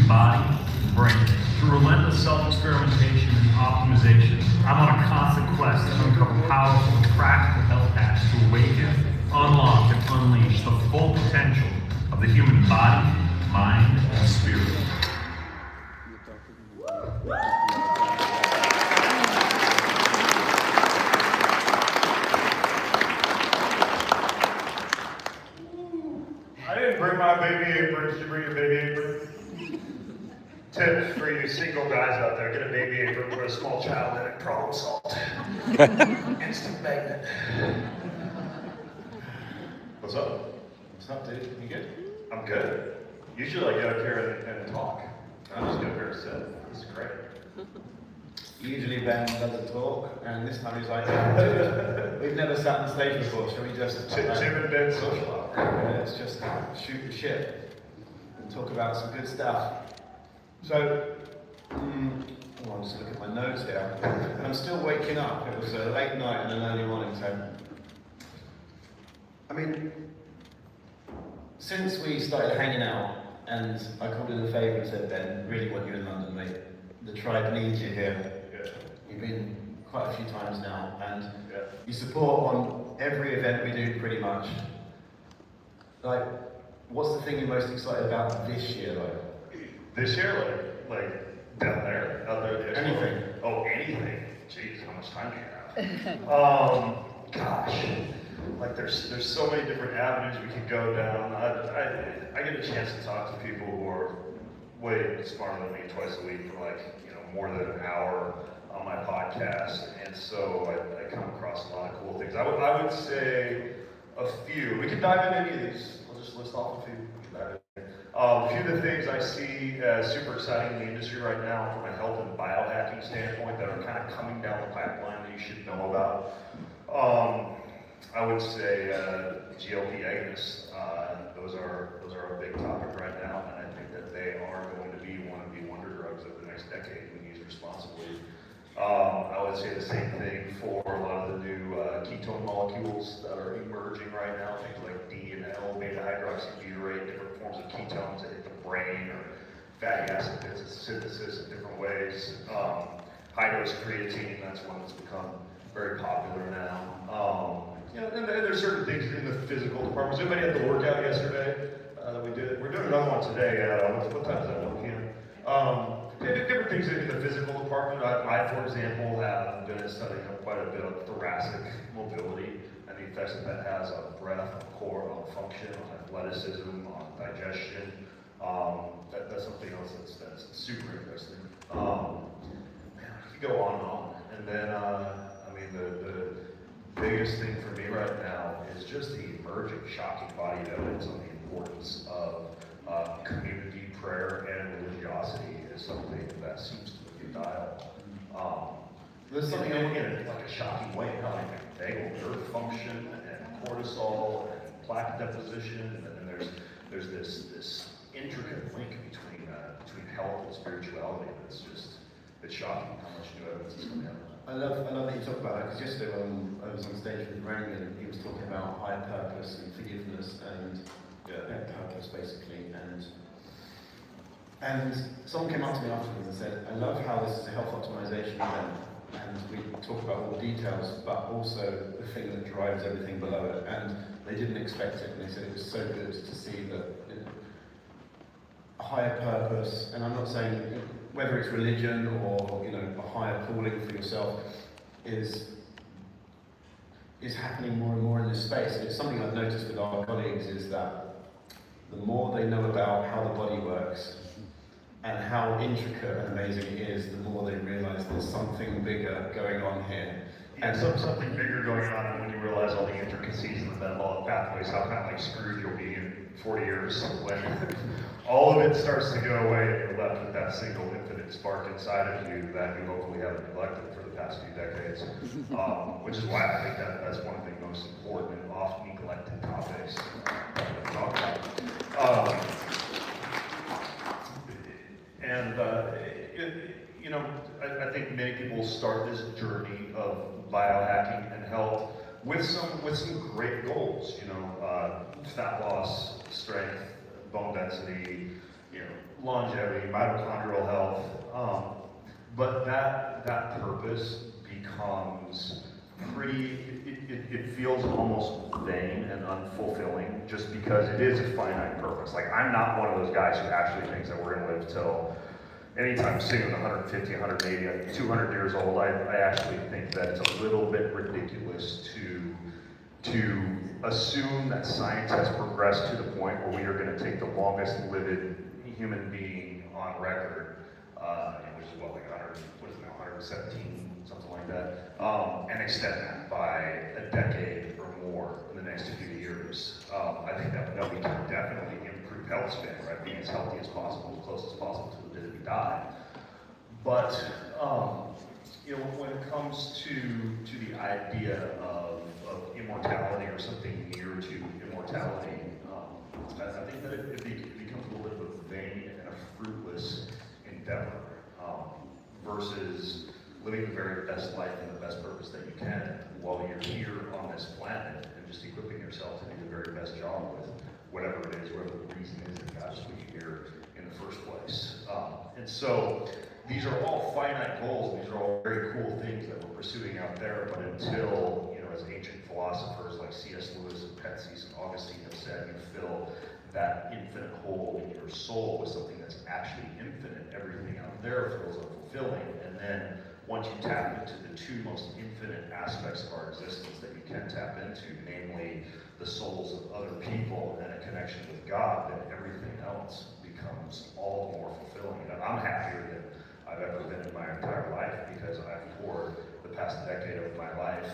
human body and brain. Through relentless self-experimentation and optimization, I'm on a constant quest to uncover powerful and practical health hacks to awaken, unlock, and unleash the full potential of the human body, mind, and spirit. I didn't bring my baby apron. Did you bring your baby apron? Tip for you single guys out there, get a baby apron, put a small child in it, problem solved. Instant magnet. What's up? What's up, dude? You good? I'm good. Usually I get up here and talk. I'm just gonna here and sit. This is great. Usually Ben doesn't talk, and this time he's like, "Dude, we've never sat on stage before, shall we just Tim and Ben social hour. let's just shoot the shit and talk about some good stuff." So, I'm just looking at my notes here. I'm still waking up. It was a late night and an early morning, so I mean, since we started hanging out, and I called in a favour and said, "Ben, really want you in London, mate. The tribe needs you here." Yeah. You've been quite a few times now, and Yeah. you support on every event we do, pretty much. Like, what's the thing you're most excited about this year, though? This year, like down there, out there, the expo? Anything. Oh, anything. Jeez, how much time do you have? Gosh, like there's so many different avenues we could go down. I get a chance to talk to people who are way smarter than me twice a week for more than an hour on my podcast, and so I come across a lot of cool things. I would say a few. We can dive into any of these. I'll just list off a few. We can dive in. A few of the things I see as super exciting in the industry right now from a health and biohacking standpoint that are kind of coming down the pipeline that you should know about. I would say GLP agonists. Those are a big topic right now, and I think that they are going to be one of the wonder drugs of the next decade when used responsibly. I would say the same thing for a lot of the new ketone molecules that are emerging right now, things like D and L, beta hydroxybutyrate, different forms of ketones that hit the brain, or fatty acid synthesis in different ways. High dose creatine, that's one that's become very popular now. And there's certain things in the physical department. So anybody had the workout yesterday that we did? We're doing another one today. What time is that? 1 p.m. Different things in the physical department. I, for example, have been studying quite a bit of thoracic mobility and the effects that has on breath, on core, on function, on athleticism, on digestion. That's something else that's super interesting. Man, I could go on and on. And then, the biggest thing for me right now is just the emerging, shocking body evidence on the importance of community prayer and religiosity is something that seems to be dialed. There's something in like a shocking way, how like vagal nerve function and cortisol and plaque deposition, and then there's this intricate link between health and spirituality. It's shocking how much new evidence is coming out. I love that you talk about that, because yesterday when I was on stage with Rangan, and he was talking about higher purpose and forgiveness and purpose, basically. And someone came up to me afterwards and said, "I love how this is a health optimization event, and we talk about all the details, but also the thing that drives everything below it." And they didn't expect it, and they said it was so good to see that a higher purpose. And I'm not saying whether it's religion or a higher calling for yourself is happening more and more in this space. And it's something I've noticed with our colleagues, is that the more they know about how the body works and how intricate and amazing it is, the more they realize there's something bigger going on here. And something bigger going on, and when you realize all the intricacies in the metabolic pathways, how kind of like screwed you'll be in 40 years when all of it starts to go away and you're left with that single infinite spark inside of you that you hopefully haven't neglected for the past few decades. Which is why I think that's one of the most important and often neglected topics to talk about. I think many people start this journey of biohacking and health with some great goals. Fat loss, strength, bone density, longevity, mitochondrial health, but that purpose becomes it feels almost vain and unfulfilling just because it is a finite purpose. Like, I'm not one of those guys who actually thinks that we're going to live till anytime soon, 150, 180, 200 years old. I actually think that it's a little bit ridiculous to assume that science has progressed to the point where we are going to take the longest lived human being on record, which is what, like 100, what is it now, 117, something like that, and extend that by a decade or more in the next few years. I think that we can definitely improve health span, right? Being as healthy as possible, as close as possible to the day that we die. But when it comes to the idea of immortality or something near to immortality, I think that it becomes a little bit of a vain and a fruitless endeavor versus living the very best life and the best purpose that you can while you're here on this planet, and just equipping yourself to do the very best job with whatever it is, whatever the reason is that God just put you here in the first place. And so these are all finite goals, and these are all very cool things that we're pursuing out there, but until, as ancient philosophers like C.S. Lewis and Petzius and Augustine have said, you fill that infinite hole in your soul with something that's actually infinite, everything out there feels unfulfilling. And then once you tap into the two most infinite aspects of our existence that you can tap into, namely the souls of other people and a connection with God, then everything else becomes all the more fulfilling. And I'm happier than I've ever been in my entire life because I've poured the past decade of my life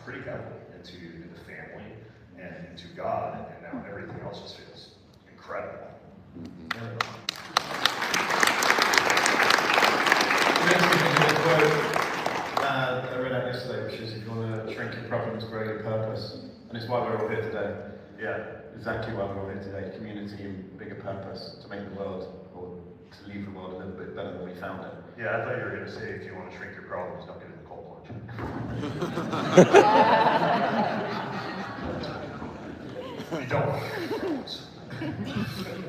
pretty heavily into the family and into God, and now everything else just feels incredible. I read out yesterday, which is if you want to shrink your problems, grow your purpose. And it's why we're all here today. Yeah. Exactly why we're all here today. Community and bigger purpose, to make the world, or to leave the world a little bit better than we found it. Yeah, I thought you were going to say if you want to shrink your problems, don't get in the cold plunge. You don't want to get your problems.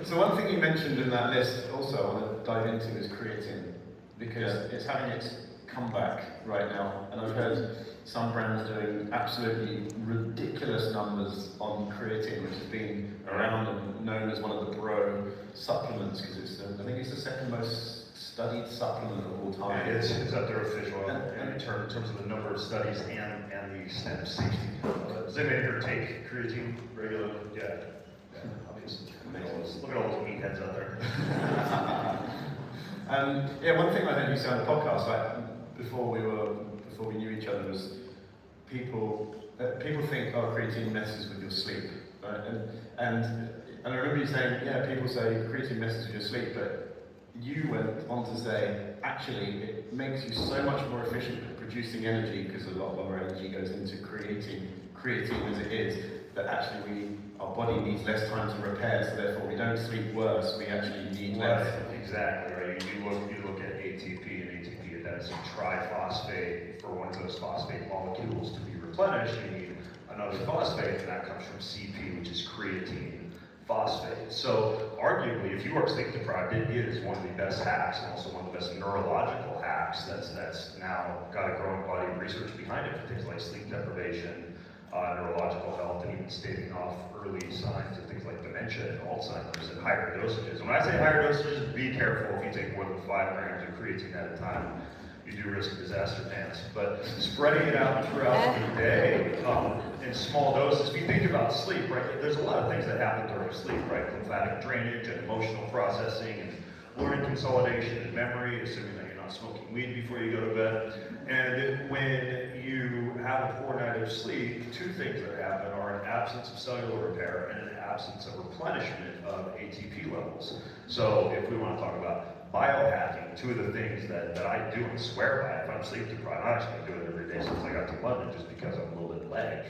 So one thing you mentioned in that list also I want to dive into is creatine, because it's having its comeback right now, and I've heard some brands doing absolutely ridiculous numbers on creatine, which has been around and known as one of the bro supplements, because I think it's the second most studied supplement of all time. Yeah, it's up there official in terms of the number of studies and the extent of safety. Does anybody here take creatine regularly? Yeah. Obviously. Look at all those meatheads out there. One thing I heard you say on the podcast, like before we knew each other, was people think, oh, creatine messes with your sleep, right? And I remember you saying, yeah, people say creatine messes with your sleep, but you went on to say, actually, it makes you so much more efficient at producing energy, because a lot of our energy goes into creatine as it is, that actually our body needs less time to repair, so therefore we don't sleep worse, we actually need less. Exactly, right? You look at ATP, and ATP, that is a triphosphate. For one of those phosphate molecules to be replenished, you need another phosphate, and that comes from CP, which is creatine phosphate. So arguably, if you are sleep deprived, it is one of the best hacks, and also one of the best neurological hacks that's now got a growing body of research behind it for things like sleep deprivation, neurological health, and even staving off early signs of things like dementia and Alzheimer's at higher dosages. When I say higher dosages, be careful if you take more than 5 grams of creatine at a time. You do risk disaster pants. But spreading it out throughout the day in small doses. If you think about sleep, right, there's a lot of things that happen during sleep, right? Lymphatic drainage and emotional processing and learning consolidation and memory, assuming that you're not smoking weed before you go to bed. And when you have a poor night of sleep, two things that happen are an absence of cellular repair and an absence of replenishment of ATP levels. So if we want to talk about biohacking, two of the things that I do and swear by, if I'm sleep deprived, I actually do it every day since I got to London, just because I'm a little bit lagged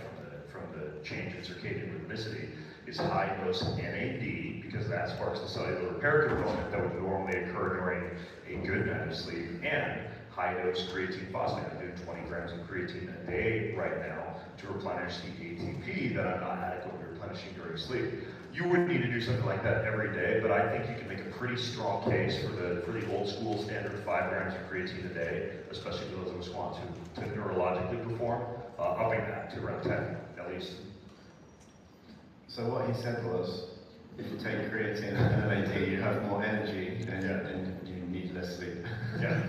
from the change in circadian rhythmicity, is high dose NAD, because that sparks the cellular repair component that would normally occur during a good night of sleep, and high dose creatine phosphate. I'm doing 20 grams of creatine a day right now to replenish the ATP that I'm not adequately replenishing during sleep. You wouldn't need to do something like that every day, but I think you can make a pretty strong case for the old school standard 5 grams of creatine a day, especially for those of us who want to neurologically perform, upping that to around 10 at least. So what he said was, if you take creatine and MAD, you have more energy and you need less sleep. Yeah.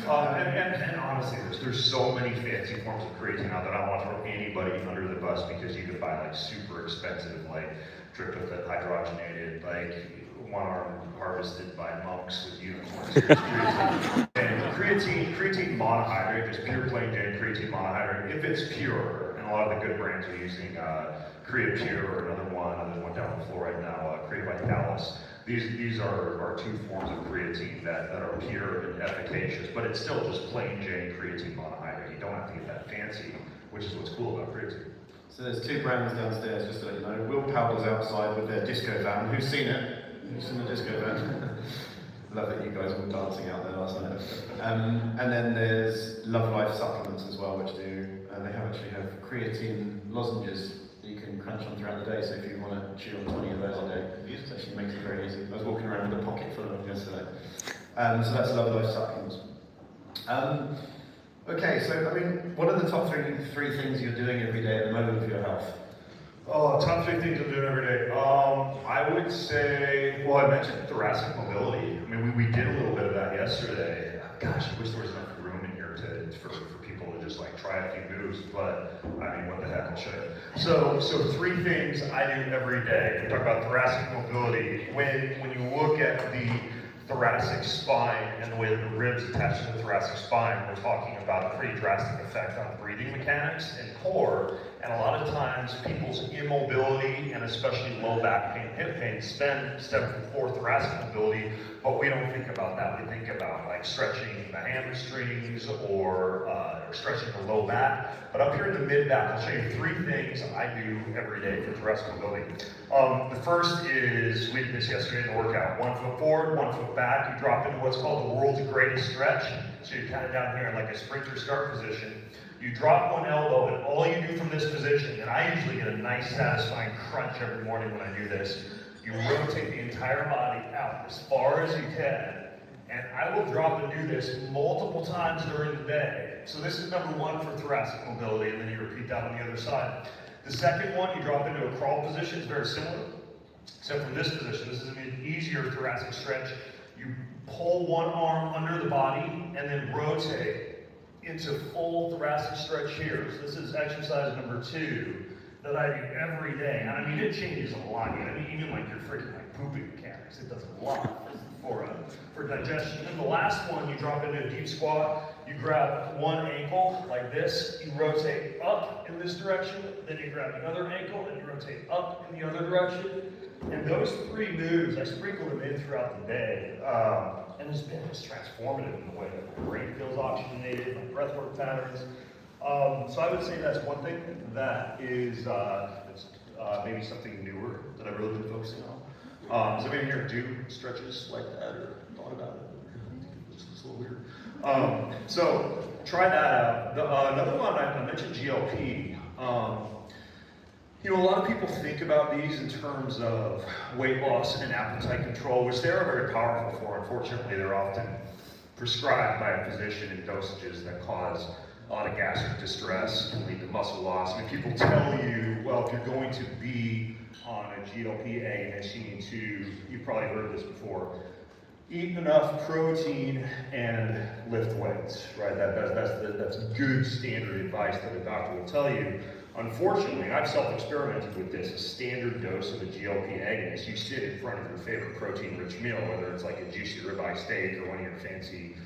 And honestly, there's so many fancy forms of creatine now that I don't want to throw anybody under the bus, because you could buy like super expensive, like tryptophan hydrogenated, like one arm harvested by monks with unicorns. And creatine monohydrate, just pure plain Jane creatine monohydrate, if it's pure, and a lot of the good brands are using Creapure or another one down on the floor right now, Creavitalis. These are 2 forms of creatine that are pure and efficacious, but it's still just plain Jane creatine monohydrate. You don't have to get that fancy, which is what's cool about creatine. So there's 2 brands downstairs, just to let you know. Will Powder's outside with their disco van. Who's seen it? Who's seen the disco van? Love that you guys were dancing out there last night. And then there's Love Life supplements as well, which do, they actually have creatine lozenges that you can crunch on throughout the day. So if you want to chew on 20 of those a day, it actually makes it very easy. I was walking around with a pocket full of them yesterday. So that's Love Life supplements. Okay, so I mean, what are the top three things you're doing every day at the moment for your health? Oh, top 3 things I'm doing every day. I would say, well, I mentioned thoracic mobility. I mean, we did a little bit of that yesterday. Gosh, I wish there was enough room in here for people to just like try a few moves, but I mean, what the heck, I'll show you. So 3 things I do every day. We talk about thoracic mobility. When you look at the thoracic spine and the way that the ribs attach to the thoracic spine, we're talking about a pretty drastic effect on breathing mechanics and core. And a lot of times people's immobility and especially low back pain, hip pain stem from poor thoracic mobility, but we don't think about that. We think about like stretching the hamstrings or stretching the low back. But up here in the mid back, I'll show you 3 things I do every day for thoracic mobility. The first is, we did this yesterday in the workout. 1 foot forward, 1 foot back. You drop into what's called the world's greatest stretch. So you're kind of down here in like a sprinter start position. You drop one elbow, and all you do from this position, and I usually get a nice satisfying crunch every morning when I do this, you rotate the entire body out as far as you can, and I will drop and do this multiple times during the day. So this is number 1 for thoracic mobility, and then you repeat that on the other side. The second one, you drop into a crawl position. It's very similar, except from this position. This is an easier thoracic stretch. You pull one arm under the body and then rotate into full thoracic stretch here. So this is exercise number 2 that I do every day. And I mean, it changes a lot. I mean, even like your freaking like pooping mechanics, it does a lot for digestion. And the last one, you drop into a deep squat. You grab one ankle like this. You rotate up in this direction. Then you grab the other ankle and you rotate up in the other direction. And those 3 moves, I sprinkle them in throughout the day. And it's been just transformative in the way that my brain feels oxygenated, my breathwork patterns. So I would say that's one thing that is maybe something newer that I've really been focusing on. Does anybody here do stretches like that or thought about it? It's a little weird. So try that out. Another one, I mentioned GLP. You know, a lot of people think about these in terms of weight loss and appetite control, which they are very powerful for. Unfortunately, they're often prescribed by a physician in dosages that cause a lot of gastric distress, can lead to muscle loss. I mean, people tell you, well, if you're going to be on a GLP agonist, you need to, you've probably heard this before, eat enough protein and lift weights, right? That's good standard advice that a doctor will tell you. Unfortunately, I've self-experimented with this, a standard dose of a GLP agonist. You sit in front of your favorite protein-rich meal, whether it's like a juicy ribeye steak or one of your fancy,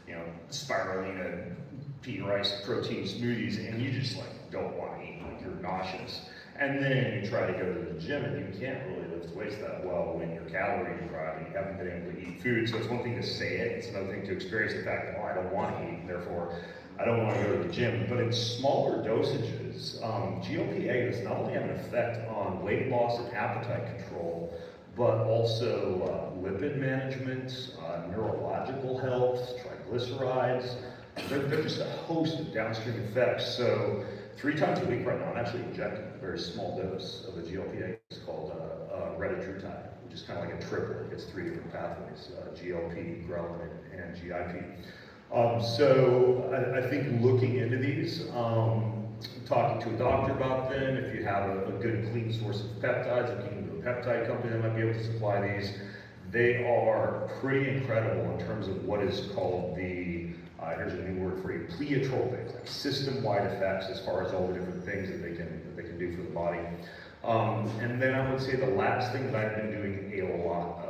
you know, spirulina, pea rice protein smoothies, and you just like don't want to eat, like you're nauseous. And then you try to go to the gym and you can't really lift weights that well when you're calorie deprived and you haven't been able to eat food. So it's one thing to say it, it's another thing to experience the fact that, oh, I don't want to eat, therefore I don't want to go to the gym. But in smaller dosages, GLP agonists not only have an effect on weight loss and appetite control, but also lipid management, neurological health, triglycerides. They're just a host of downstream effects. So 3 times a week right now, I'm actually injecting a very small dose of a GLP-8. It's called Religiosity, which is kind of like a triple. It hits 3 different pathways, GLP, ghrelin, and GIP. So I think looking into these, talking to a doctor about them, if you have a good clean source of peptides, looking into a peptide company that might be able to supply these, they are pretty incredible in terms of what is called the, here's a new word for you, pleiotropic, like system-wide effects as far as all the different things that they can do for the body. And then I would say the last thing that I've been doing a lot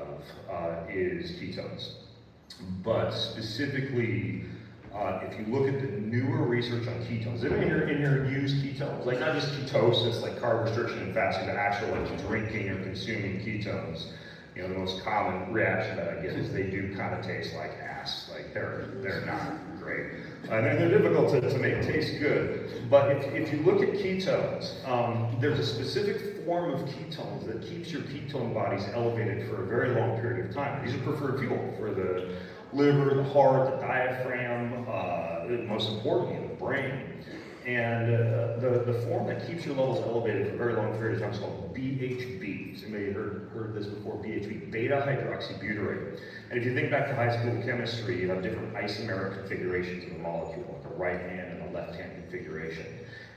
of is ketones. But specifically, if you look at the newer research on ketones, in your used ketones, like not just ketosis, like carb restriction and fasting, but actual like drinking or consuming ketones, you know, the most common reaction that I get is they do kind of taste like ass. Like they're not great. And they're difficult to make taste good. But if you look at ketones, there's a specific form of ketones that keeps your ketone bodies elevated for a very long period of time. These are preferred fuel for the liver, the heart, the diaphragm, most importantly, the brain. And the form that keeps your levels elevated for a very long period of time is called BHB. So you may have heard this before, BHB, beta-hydroxybutyrate. And if you think back to high school chemistry, you have different isomeric configurations of the molecule, like a right hand and a left hand configuration.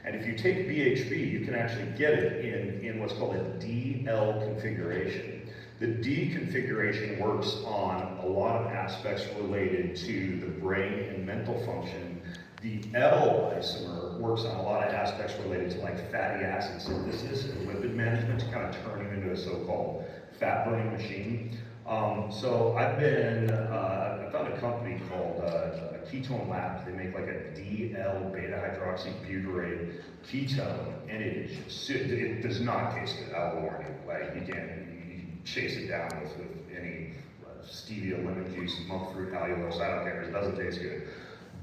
And if you take BHB, you can actually get it in what's called a DL configuration. The D configuration works on a lot of aspects related to the brain and mental function. The L isomer works on a lot of aspects related to like fatty acid synthesis and lipid management to kind of turn it into a so-called fat burning machine. So I found a company called Ketone Lab. They make like a DL beta hydroxybutyrate ketone, and it does not taste good. I'll warn you. Like you chase it down with any stevia, lemon juice, monk fruit, allulose. I don't care. It doesn't taste good.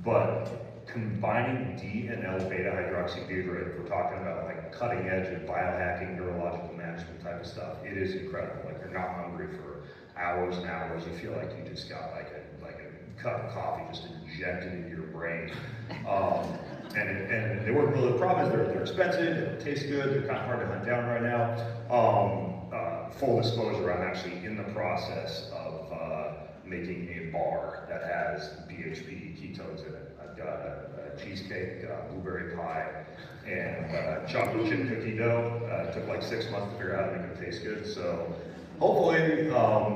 But combining D and L beta hydroxybutyrate, if we're talking about like cutting edge of biohacking, neurological management type of stuff, it is incredible. Like you're not hungry for hours and hours. You feel like you just got like a cup of coffee just injected into your brain. And they work really. The problem is they're expensive, they don't taste good, they're kind of hard to hunt down right now. Full disclosure, I'm actually in the process of making a bar that has BHB ketones in it. I've got a cheesecake, blueberry pie, and chocolate chip cookie dough. It took like 6 months to figure out how to make them taste good. So hopefully,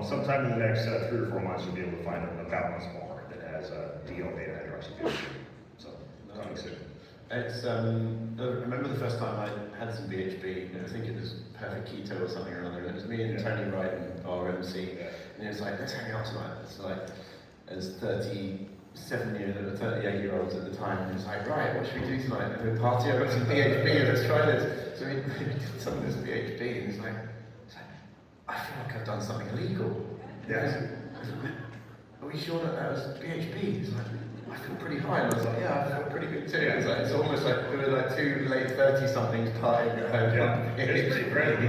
sometime in the next 3 or 4 months, you'll be able to find a balanced bar that has DL beta hydroxybutyrate. So coming soon. It's, I remember the first time I had some BHB, I think it was Perfect Keto or something or other, and it was me and Tony Wright and our MC, and it was like, let's hang out tonight. It's like, as 38-year-olds at the time, and it was like, right, what should we do tonight? And we party, I've got some BHB, let's try this. So we did some of this BHB, and it's like, I feel like I've done something illegal. Yes. Are we sure that was BHB? He's like, I feel pretty high. And I was like, yeah, I feel pretty good too. It's almost like we were like 2 late 30-somethings partying at home. Yeah, it's pretty great.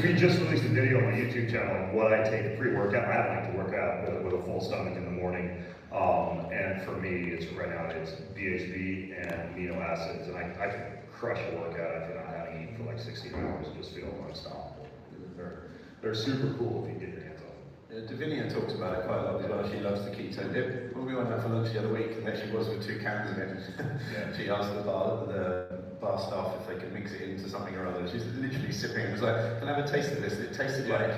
We just released a video on my YouTube channel on what I take pre-workout. I don't like to work out with a full stomach in the morning. And for me, it's right now, it's BHB and amino acids. And I can crush a workout if you're not having to eat for like 16 hours and just feel unstoppable. They're super cool if you get your hands on them. Davinia talks about it quite a lot as well. She loves the keto dip. When we went out for lunch the other week, and there she was with 2 cans of it. Yeah. She asked the bar staff if they could mix it into something or other. She's literally sipping. It was like, can I have a taste of this? It tasted like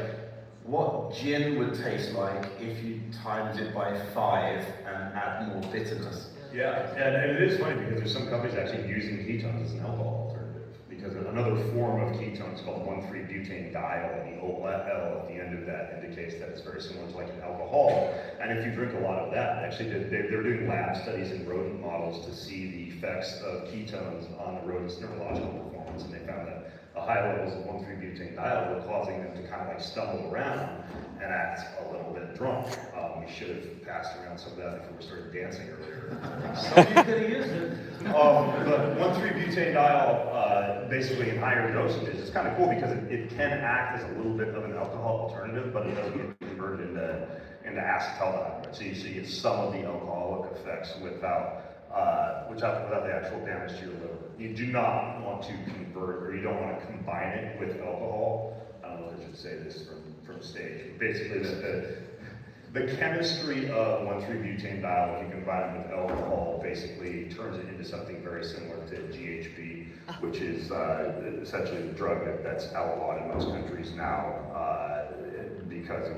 what gin would taste like if you times it by 5 and add more bitterness. Yeah, and it is funny because there's some companies actually using ketones as an alcohol alternative. Because another form of ketone is called 1,3-butane-diol, and the L at the end of that indicates that it's very similar to like an alcohol. And if you drink a lot of that, actually they're doing lab studies in rodent models to see the effects of ketones on the rodent's neurological performance, and they found that the high levels of 1,3-butane-diol were causing them to kind of like stumble around and act a little bit drunk. We should have passed around some of that before we started dancing earlier. Somebody's gonna use it. But 1,3-butane-diol, basically in higher dosages, it's kind of cool because it can act as a little bit of an alcohol alternative, but it doesn't get converted into acetaldehyde. So you get some of the alcoholic effects without without the actual damage to your liver. You do not want to convert, or you don't want to combine it with alcohol. I don't know if I should say this from stage, but basically the chemistry of 1,3-butane-diol, if you combine it with alcohol, basically turns it into something very similar to GHB, which is essentially the drug that's outlawed in most countries now because of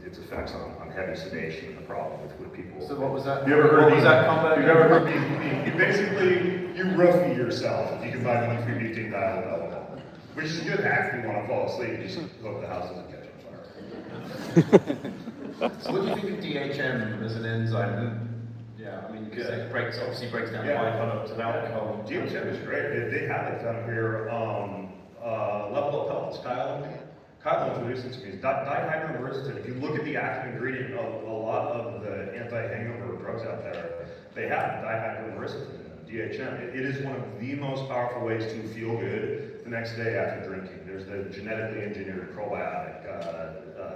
its effects on heavy sedation and the problem with people. So what was that? You ever heard what was that combo? You ever heard you basically, you roofie yourself if you combine 1,3-butane-diol with alcohol, which is a good hack if you want to fall asleep, just hope the house doesn't catch on fire. So what do you think of DHM as an enzyme? Yeah, I mean, because it obviously breaks down byproducts of alcohol. DHM is great. They have it down here. Level Up Health. Kyle introduced it to me. It's dihydromericin. If you look at the active ingredient of a lot of the anti-hangover drugs out there, they have dihydromericin in them, DHM. It is one of the most powerful ways to feel good the next day after drinking. There's the genetically engineered probiotic,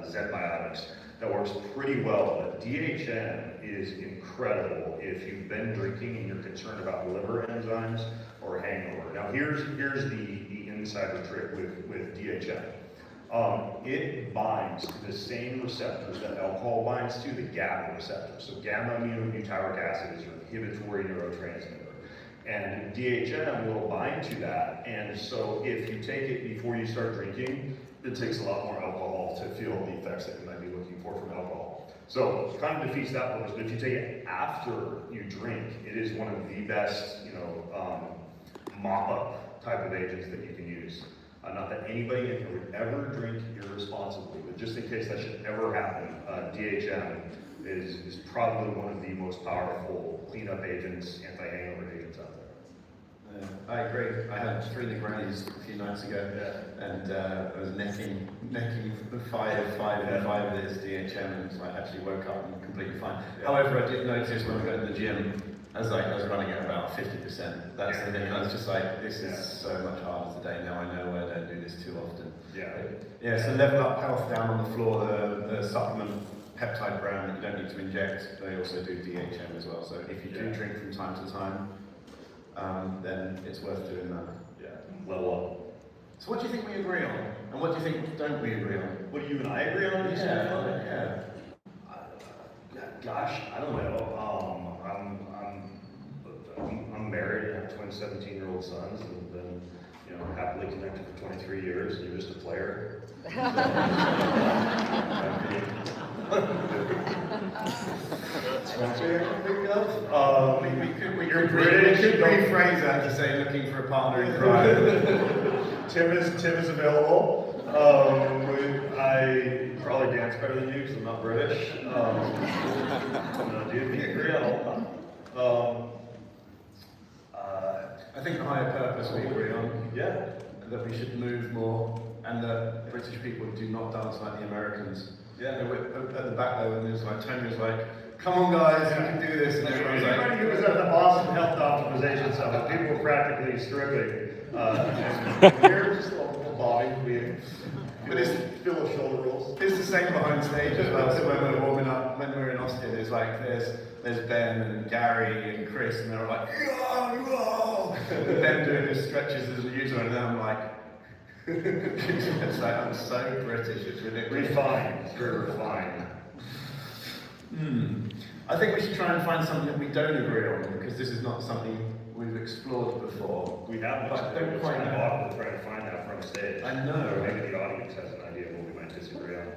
Zbiotics, that works pretty well, but DHM is incredible if you've been drinking and you're concerned about liver enzymes or hangover. Now here's the insider trick with DHM. It binds to the same receptors that alcohol binds to, the GABA receptor. So gamma-aminobutyric acid is your inhibitory neurotransmitter. And DHM will bind to that, and so if you take it before you start drinking, it takes a lot more alcohol to feel the effects that you might be looking for from alcohol. So it kind of defeats that purpose, but if you take it after you drink, it is one of the best, mop-up type of agents that you can use. Not that anybody in here would ever drink irresponsibly, but just in case that should ever happen, DHM is probably one of the most powerful cleanup agents, anti-hangover agents out there. I agree. I had 3 Negronis a few nights ago, and I was necking 5 of this DHM, and so I actually woke up and completely fine. However, I did notice when I got to the gym, I was running at about 50%. That's the thing. I was just like, this is so much harder today. Now I know I don't do this too often. So Level Up Health down on the floor, the supplement peptide brand that you don't need to inject, they also do DHM as well. So if you do drink from time to time, then it's worth doing that. Level up. So what do you think we agree on? And what do you think don't we agree on? What do you and I agree on? Gosh, I don't know. I'm married and have twin 17-year-old sons, and been, happily connected for 23 years. You're just a player. You're British. We could rephrase that to say looking for a partner in crime. Tim is available. I probably dance better than you because I'm not British. Do we agree on all that? I think the higher purpose we agree on. Yeah. That we should move more, and that British people do not dance like the Americans. At the back though, and there's Tony was like, "Come on, guys, you can do this." And everyone's like, anybody who was at the Boston Health Optimization Summit, people were practically stripping. And we're just a little bobbing. But it's feel the shoulder rolls. It's the same behind stage as well. So when we're warming up, when we're in Austin, it's like there's Ben and Gary and Chris, and they're like, "Yo!" And Ben doing his stretches as usual, and then I'm like, it's like I'm so British, it's ridiculous. Refined, it's very refined. I think we should try and find something that we don't agree on, because this is not something we've explored before. We haven't, but don't quite know. Awkward trying to find that from stage. I know. Maybe the audience has an idea of what we might disagree on.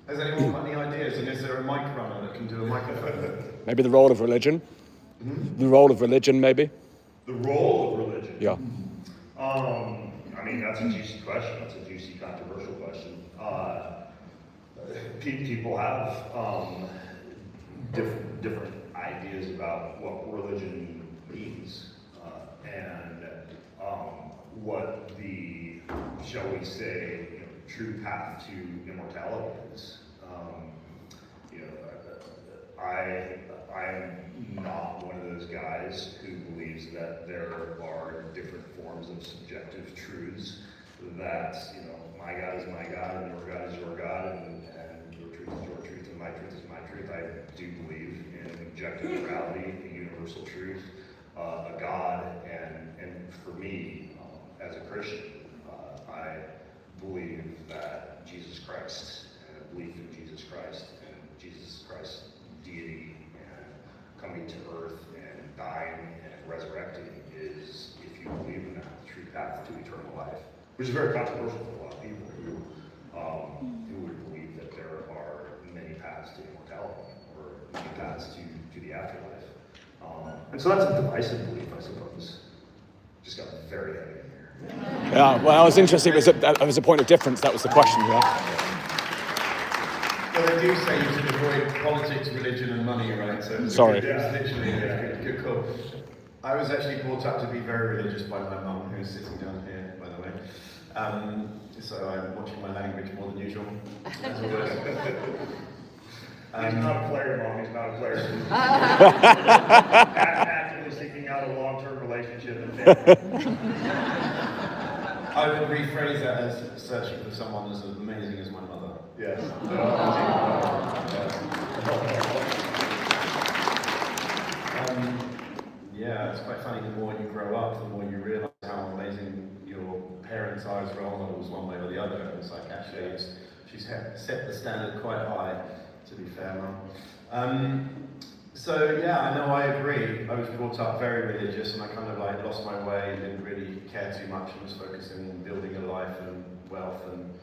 Has anyone got any ideas? And is there a mic runner that can do a microphone? Maybe the role of religion. The role of religion, maybe. The role of religion. Yeah. I mean, that's a juicy question. That's a juicy, controversial question. People have different ideas about what religion means and what the, shall we say, true path to immortality is. I'm not one of those guys who believes that there are different forms of subjective truths, that, my God is my God, and your God is your God, and your truth is your truth, and my truth is my truth. I do believe in objective morality, a universal truth, a God, and for me, as a Christian, I believe that Jesus Christ, and belief in Jesus Christ, and Jesus Christ's deity, and coming to earth, and dying, and resurrecting is, if you believe in that, the true path to eternal life. Which is very controversial for a lot of people who would believe that there are many paths to immortality, or many paths to the afterlife. And so that's a divisive belief, I suppose. Just got very heavy in here. Yeah, well, I was interested. It was a point of difference. That was the question. Yeah. Well, they do say you should avoid politics, religion, and money, right? So Sorry. It was literally a good call. I was actually brought up to be very religious by my mum, who's sitting down here, by the way. So I'm watching my language more than usual. As always. He's not a player, Mom. He's not a player. Actively seeking out a long-term relationship and family. I would rephrase that as searching for someone as amazing as my mother. Yes. Yeah, it's quite funny. The more you grow up, the more you realise how amazing your parents are as role models, one way or the other. It's like actually, she's set the standard quite high. To be fair, Mum. So yeah, I know I agree. I was brought up very religious, and I kind of like lost my way and didn't really care too much, and was focusing on building a life and wealth and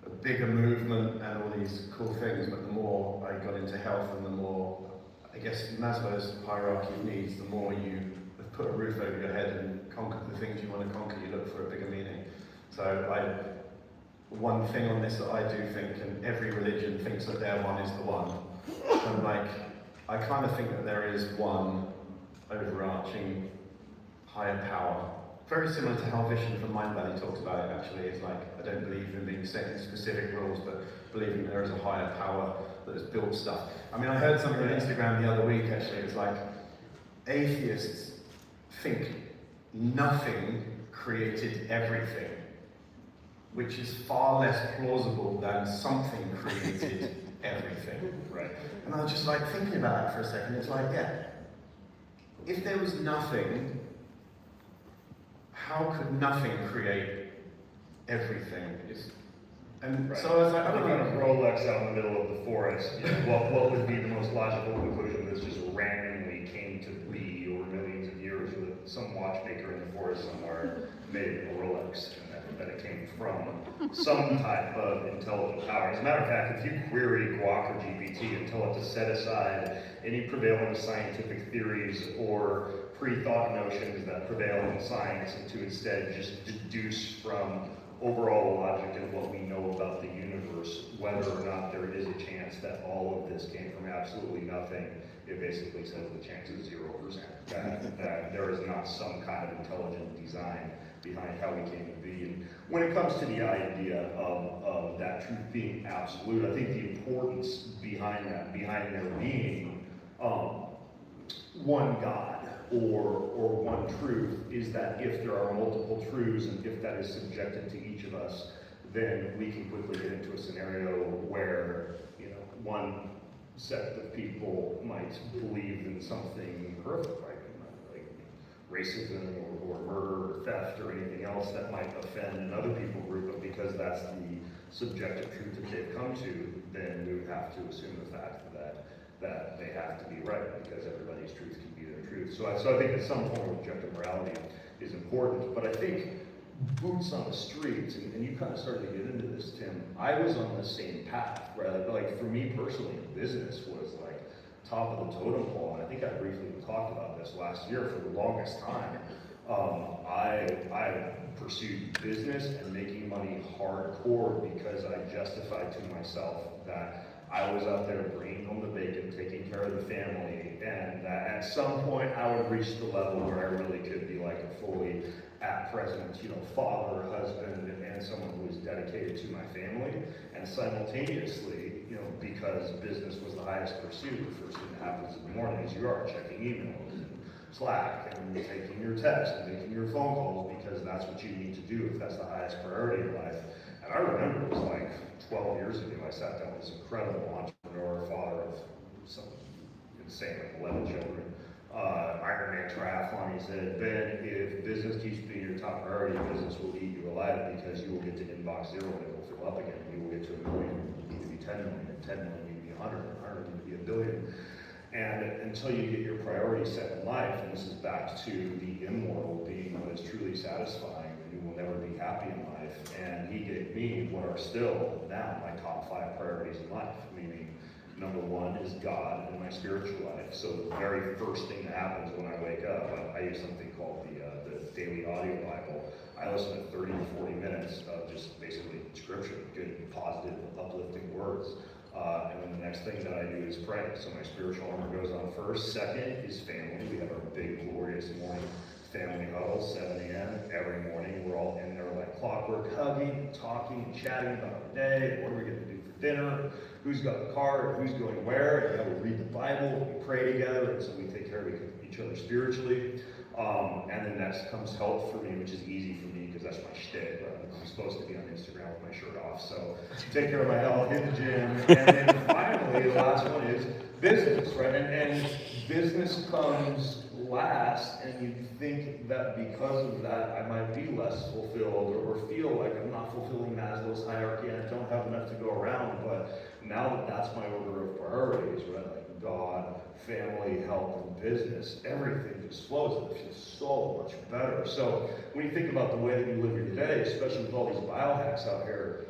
a bigger movement and all these cool things. But the more I got into health, and the more, I guess, Maslow's hierarchy of needs, the more you put a roof over your head and conquer the things you want to conquer, you look for a bigger meaning. So one thing on this that I do think, and every religion thinks that their one is the one. And like, I kind of think that there is one overarching higher power. Very similar to how Vision from Mind Valley talks about it actually. It's like, I don't believe in being set in specific rules, but believing there is a higher power that has built stuff. I mean, I heard something on Instagram the other week actually. It's like, atheists think nothing created everything, which is far less plausible than something created everything. Right. And I was just like thinking about that for a second. It's like, yeah, if there was nothing, how could nothing create everything? And so I was like, I don't If you know. had a Rolex out in the middle of the forest, what would be the most logical conclusion that's just randomly came to be over millions of years with some watchmaker in the forest somewhere made a Rolex, and that it came from some type of intelligent power. As a matter of fact, if you query Guac or GPT and tell it to set aside any prevailing scientific theories or pre-thought notions that prevail in science, and to instead just deduce from overall logic and what we know about the universe, whether or not there is a chance that all of this came from absolutely nothing, it basically says the chance is 0%. That there is not some kind of intelligent design behind how we came to be. And when it comes to the idea of that truth being absolute, I think the importance behind that, behind there being one God or one truth, is that if there are multiple truths and if that is subjected to each of us, then we can quickly get into a scenario where, one sect of people might believe in something horrific, like racism or murder or theft or anything else that might offend another people group, but because that's the subjective truth that they've come to, then we would have to assume the fact that they have to be right, because everybody's truth can be their truth. So I think that some form of objective morality is important, but I think boots on the streets, and you kind of started to get into this, Tim, I was on the same path, right? Like for me personally, business was like top of the totem pole, and I think I briefly talked about this last year. For the longest time, I pursued business and making money hardcore because I justified to myself that I was out there bringing home the bacon, taking care of the family, and at some point I would reach the level where I really could be like a fully at present, father, husband, and someone who was dedicated to my family. And simultaneously, because business was the highest pursuit, the first thing that happens in the morning is you are checking emails and Slack and taking your texts and making your phone calls, because that's what you need to do if that's the highest priority in life. And I remember it was like 12 years ago, I sat down with this incredible entrepreneur, father of some insane, like 11 children. triathlon. He said, Ben, if business keeps being your top priority, business will eat you alive because you will get to inbox zero and it will fill up again. You will get to 1 million, you need to be 10 million, and 10 million, you need to be 100, and 100 need to be 1 billion. And until you get your priorities set in life, and this is back to the immortal being what is truly satisfying, you will never be happy in life. And he gave me what are still now my top 5 priorities in life, meaning number 1 is God and my spiritual life. So the very first thing that happens when I wake up, I use something called the daily audio Bible. I listen to 30 to 40 minutes of just basically scripture, good, positive, uplifting words. And then the next thing that I do is pray. So my spiritual armor goes on first. Second is family. We have our big, glorious morning family huddle, 7 a.m. every morning. We're all in there like clockwork, hugging, talking, and chatting about the day. What are we going to do for dinner? Who's got the car? Who's going where? And then we read the Bible, we pray together, and so we take care of each other spiritually. And then next comes health for me, which is easy for me because that's my shtick. I'm supposed to be on Instagram with my shirt off, so take care of my health, hit the gym, and then finally the last one is business, right? And business comes last, and you think that because of that I might be less fulfilled or feel like I'm not fulfilling Maslow's hierarchy and I don't have enough to go around. But now that that's my order of priorities, right? Like God, family, health, and business, everything just flows and it feels so much better. So when you think about the way that you live your day, especially with all these biohacks out here,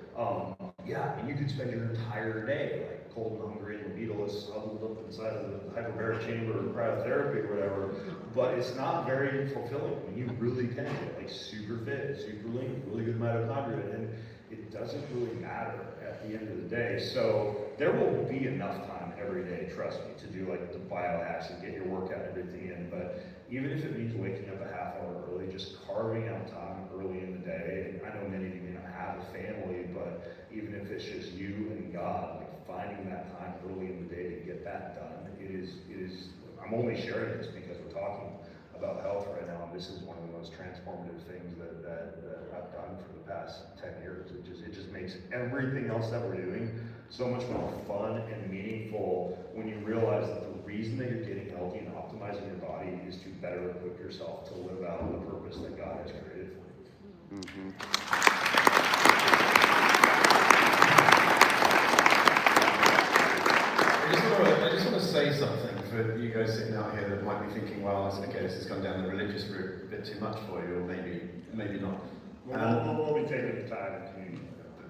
yeah, you could spend your entire day like cold and hungry and needleless, huddled up inside of the hyperbaric chamber or cryotherapy or whatever, but it's not very fulfilling when you really can get like super fit, super lean, really good mitochondria, and it doesn't really matter at the end of the day. So there will be enough time every day, trust me, to do like the biohacks and get your workout and everything in, but even if it means waking up a half hour early, just carving out time early in the day, and I know many of you may not have a family, but even if it's just you and God, like finding that time early in the day to get that done, it is, I'm only sharing this because we're talking about health right now, and this is one of the most transformative things that I've done for the past 10 years. It just makes everything else that we're doing so much more fun and meaningful when you realize that the reason that you're getting healthy and optimizing your body is to better equip yourself to live out the purpose that God has created for you. I just want to say something for you guys sitting out here that might be thinking, well, okay, this has gone down the religious route a bit too much for you, or maybe not. We'll be taking the time and community.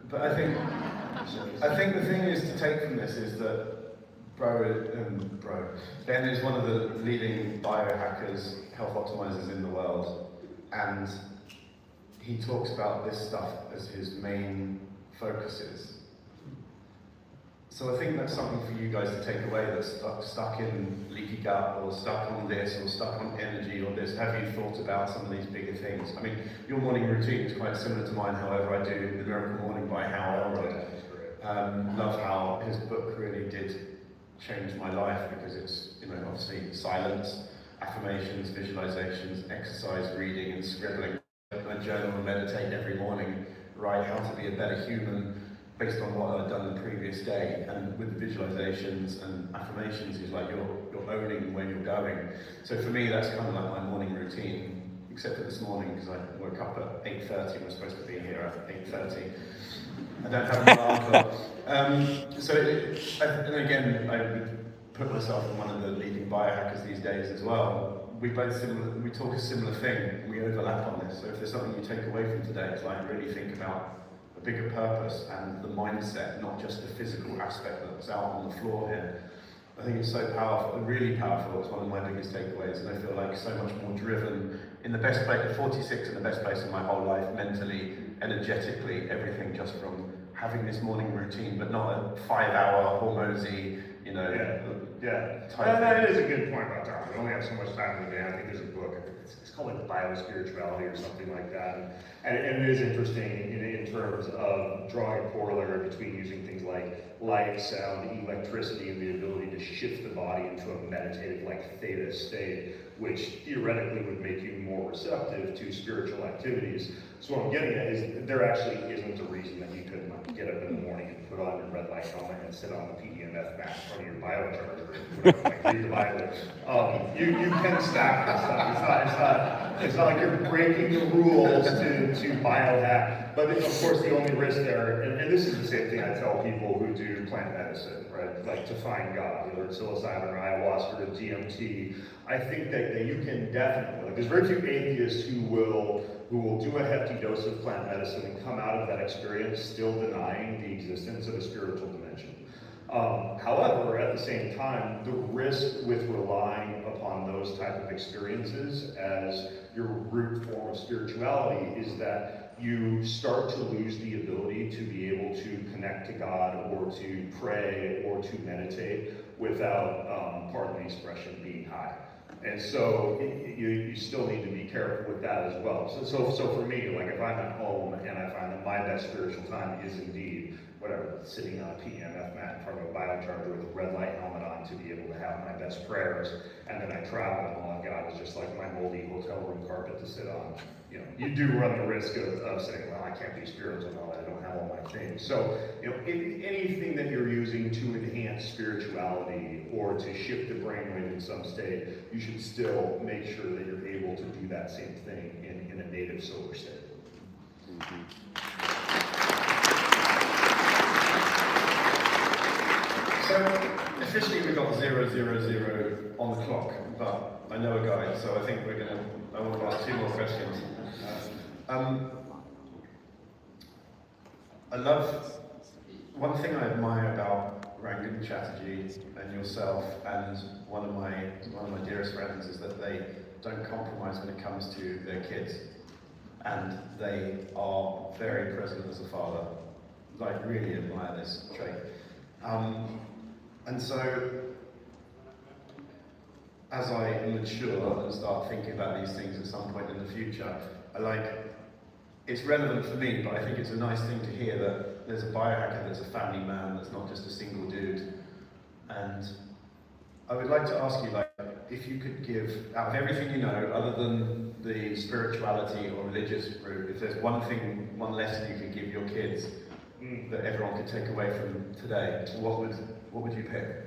But I think the thing is to take from this is that Ben is one of the leading biohackers, health optimizers in the world, and he talks about this stuff as his main focuses. So I think that's something for you guys to take away that's stuck in leaky gut, or stuck on this, or stuck on energy, or this. Have you thought about some of these bigger things? I mean, your morning routine is quite similar to mine, however, I do The Miracle Morning by Hal Elrod. Love how his book really did change my life, because it's, obviously silence, affirmations, visualizations, exercise, reading, and scribbling. I journal and meditate every morning, write how to be a better human, based on what I'd done the previous day, and with the visualizations and affirmations, is like you're owning where you're going. So for me, that's kind of like my morning routine, except for this morning, because I woke up at 8:30, we're supposed to be here at 8:30. I don't have an alarm clock. And again, I would put myself in one of the leading biohackers these days as well. We talk a similar thing, we overlap on this. So if there's something you take away from today, it's like really think about a bigger purpose and the mindset, not just the physical aspect that's out on the floor here. I think it's so powerful, really powerful. It's one of my biggest takeaways, and I feel like so much more driven in the best place, at 46, in the best place in my whole life, mentally, energetically, everything, just from having this morning routine, but not a 5-hour hormosy, That is a good point about time. We only have so much time in the day. I think there's a book, it's called like Biospirituality or something like that. And it is interesting in terms of drawing a corollary between using things like light, sound, electricity, and the ability to shift the body into a meditative, like theta state, which theoretically would make you more receptive to spiritual activities. So what I'm getting at is there actually isn't a reason that you couldn't get up in the morning and put on your red light helmet and sit on the PEMF mat in front of your biocharger like read the Bible. You can stack this stuff. It's not like you're breaking the rules to biohack. But of course, the only risk there, and this is the same thing I tell people who do plant medicine, right? Like to find God, whether it's psilocybin or ayahuasca or DMT. I think that you can definitely, like, there's very few atheists who will do a hefty dose of plant medicine and come out of that experience still denying the existence of a spiritual dimension. However, at the same time, the risk with relying upon those type of experiences as your root form of spirituality is that you start to lose the ability to be able to connect to God or to pray or to meditate without, pardon the expression, being high. And so you still need to be careful with that as well. So for me, like if I'm at home and I find that my best spiritual time is indeed whatever, sitting on a PEMF mat in front of a biocharger with a red light helmet on to be able to have my best prayers, and then I travel and all I've got is just like my moldy hotel room carpet to sit on. You know, you do run the risk of saying, well, I can't be spiritual now, I don't have all my things. So, you know, anything that you're using to enhance spirituality or to shift the brainwave in some state, you should still make sure that you're able to do that same thing in a native sober state. So officially we've got 000 on the clock, but I know a guy, so I think I want to ask 2 more questions. I love, one thing I admire about Rangan Chatterjee and yourself and one of my dearest friends is that they don't compromise when it comes to their kids. And they are very present as a father. Like, really admire this trait. And so, as I mature and start thinking about these things at some point in the future, it's relevant for me, but I think it's a nice thing to hear that there's a biohacker that's a family man, that's not just a single dude. And I would like to ask you, if you could give, out of everything you know, other than the spirituality or religious route, if there's one lesson you could give your kids that everyone could take away from today, what would you pick?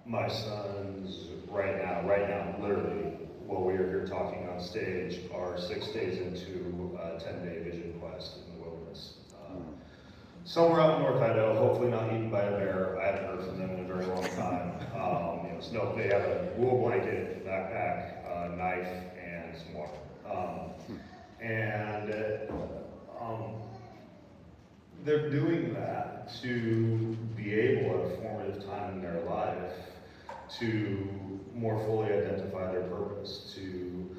My sons, right now, literally, while we are here talking on stage, are 6 days into a 10-day vision quest in the wilderness. Somewhere out in North Idaho, hopefully not eaten by a bear. I haven't heard from them in a very long time. They have a wool blanket, backpack, a knife, and some water. They're doing that to be able, at a formative time in their life, to more fully identify their purpose, to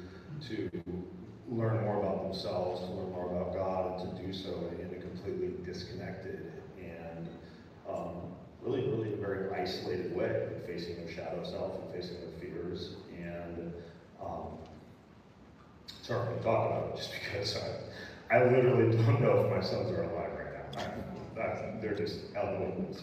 learn more about themselves, to learn more about God, and to do so in a completely disconnected and really a very isolated way, facing their shadow self and facing their fears. And it's hard for me to talk about it just because I literally don't know if my sons are alive right now. They're just out the windows.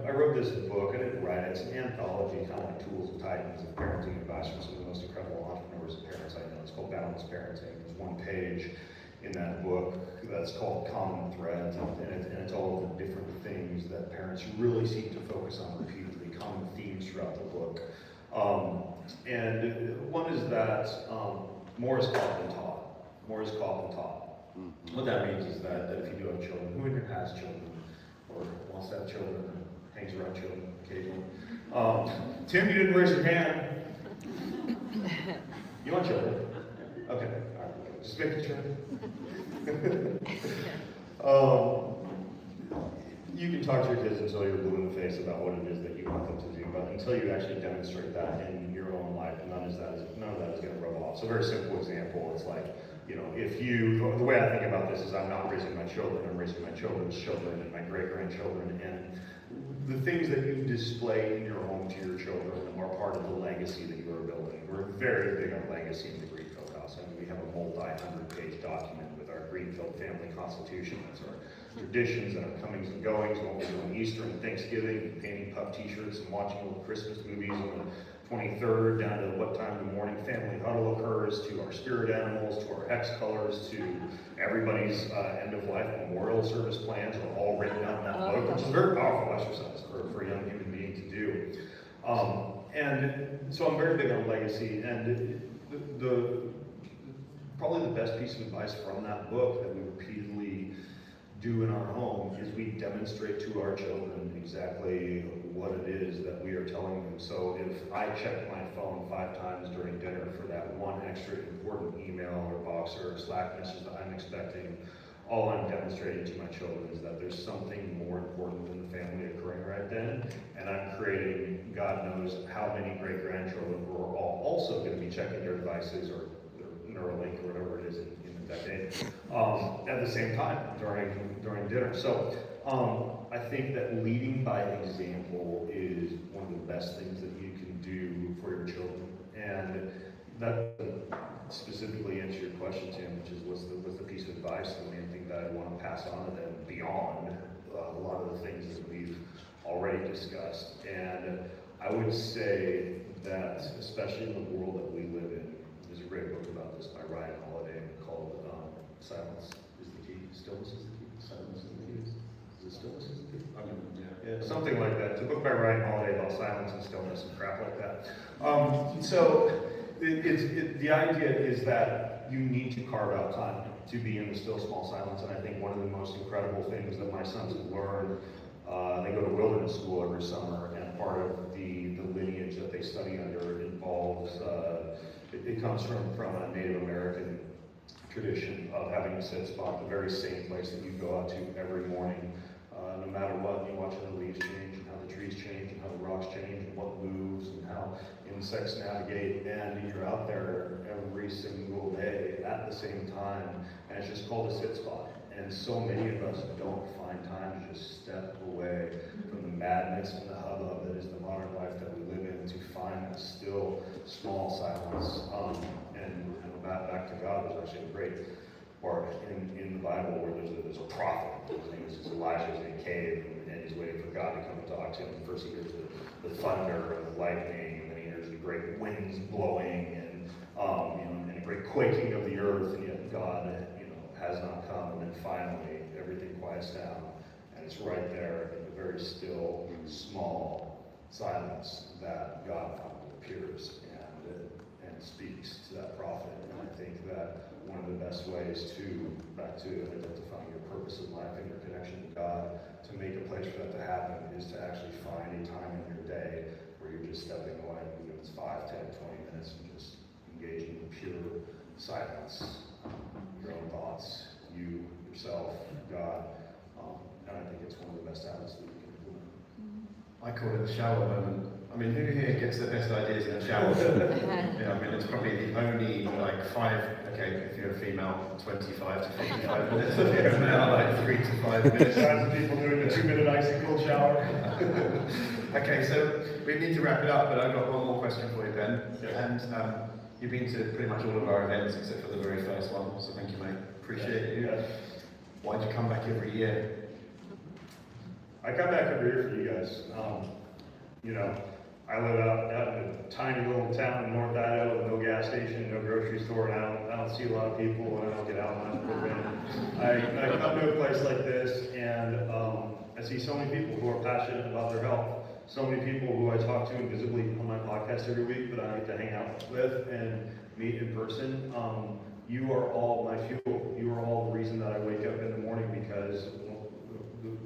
I wrote this book. I didn't write it. It's an anthology, kind of like Tools and Titans of parenting advice from some of the most incredible entrepreneurs and parents I know. It's called Balanced Parenting. There's one page in that book that's called Common Threads, and it's all of the different things that parents really seem to focus on repeatedly, common themes throughout the book. And one is that more is caught than taught. More is caught than taught. What that means is that if you do have children, who in here has children, or wants to have children, and hangs around children occasionally? Tim, you didn't raise your hand. You want children? Okay, all right, just making sure. You can talk to your kids until you're blue in the face about what it is that you want them to do, but until you actually demonstrate that in your own life, none of that is going to rub off. So a very simple example, it's like, the way I think about this is I'm not raising my children, I'm raising my children's children and my great-grandchildren, and the things that you display in your home to your children are part of the legacy that you are building. We're very big on legacy in the Greenfield house. I mean, we have a multi-100-page document with our Greenfield family constitution. That's our traditions and our comings and goings, what we do on Easter and Thanksgiving, and painting puff t-shirts and watching little Christmas movies on the 23rd, down to what time the morning family huddle occurs, to our spirit animals, to our hex colors, to everybody's end-of-life memorial service plans are all written out in that book, which is a very powerful exercise for a young human being to do. And so I'm very big on legacy, and probably the best piece of advice from that book that we repeatedly do in our home is we demonstrate to our children exactly what it is that we are telling them. So if I check my phone 5 times during dinner for that one extra important email or box or Slack message that I'm expecting, all I'm demonstrating to my children is that there's something more important than the family occurring right then, and I'm creating, God knows how many great-grandchildren who are all also going to be checking their devices or their Neuralink or whatever it is in the decade at the same time during dinner. So I think that leading by example is one of the best things that you can do for your children, and that specifically answer your question, Tim, which is what's the piece of advice, the main thing that I want to pass on to them beyond a lot of the things that we've already discussed. And I would say that, especially in the world that we live in, there's a great book about this by Ryan Holiday called Silence is the Key. Stillness is the Key. Silence is the Key. Is it Stillness is the Key? I mean, yeah, something like that. It's a book by Ryan Holiday about silence and stillness and crap like that. So the idea is that you need to carve out time to be in the still small silence, and I think one of the most incredible things that my sons have learned, they go to wilderness school every summer, and part of the lineage that they study under involves, it comes from a Native American tradition of having a sit spot, the very same place that you go out to every morning. No matter what, you watch the leaves change and how the trees change and how the rocks change and what moves and how insects navigate, and you're out there every single day at the same time, and it's just called a sit spot. And so many of us don't find time to just step away from the madness and the hubbub that is the modern life that we live in to find that still small silence. And back to God, there's actually a great part in the Bible where there's a prophet. His name is Elijah's in a cave, and he's waiting for God to come and talk to him. First he hears the thunder and the lightning, and then he hears the great winds blowing, and and a great quaking of the earth, and yet God, has not come. And then finally, everything quiets down, and it's right there in the very still, small silence that God finally appears and speaks to that prophet. And I think that one of the best ways back to identifying your purpose in life and your connection to God, to make a place for that to happen, is to actually find a time in your day where you're just stepping away, even if it's 5, 10, 20 minutes, and just engaging in pure silence, your own thoughts, yourself, God. And I think it's one of the best habits that you can implement. I call it the shower moment. I mean, who here gets the best ideas in the shower? It's probably the only 5, okay, if you're a female, 25 to 55 minutes, if you're a male, 3 to 5 minutes. Tons of people doing the 2-minute icy cold shower. Okay, so we need to wrap it up, but I've got one more question for you, Ben. Yeah. And you've been to pretty much all of our events except for the very first one, so thank you, mate. Appreciate you. Yeah. Why'd you come back every year? I come back every year for you guys. I live out in a tiny little town in North Idaho with no gas station, no grocery store, and I don't see a lot of people when I don't get out much. I come to a place like this, and I see so many people who are passionate about their health. So many people who I talk to invisibly on my podcast every week, but I like to hang out with and meet in person. You are all my fuel. You are all the reason that I wake up in the morning, because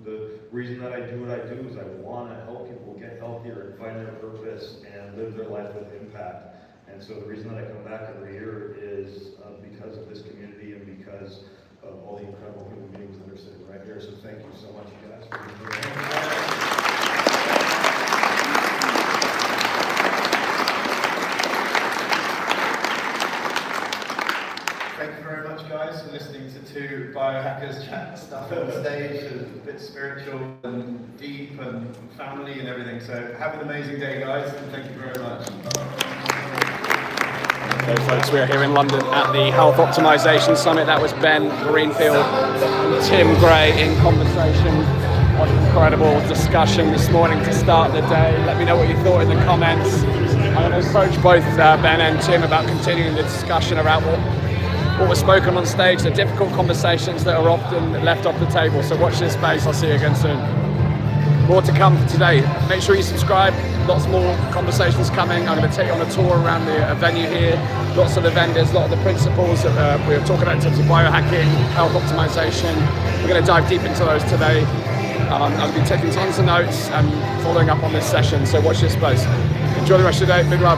the reason that I do what I do is I want to help people get healthier and find their purpose and live their life with impact. And so the reason that I come back every year is because of this community and because of all the incredible human beings that are sitting right here. So thank you so much, you guys, for being here. Thank you very much, guys, for listening to 2 biohackers chat stuff on stage, and a bit spiritual and deep and family and everything. So have an amazing day, guys, and thank you very much. Okay, folks, we are here in London at the Health Optimization Summit. That was Ben, Greenfield, and Tim Gray in conversation. What an incredible discussion this morning to start the day. Let me know what you thought in the comments. I'm going to approach both Ben and Tim about continuing the discussion around what was spoken on stage, the difficult conversations that are often left off the table. So watch this space. I'll see you again soon. More to come for today. Make sure you subscribe. Lots more conversations coming. I'm going to take you on a tour around the venue here. Lots of the vendors, a lot of the principles that we were talking about in terms of biohacking, health optimization. We're going to dive deep into those today. I'll be taking tons of notes and following up on this session. So watch this space. Enjoy the rest of the day. Big love.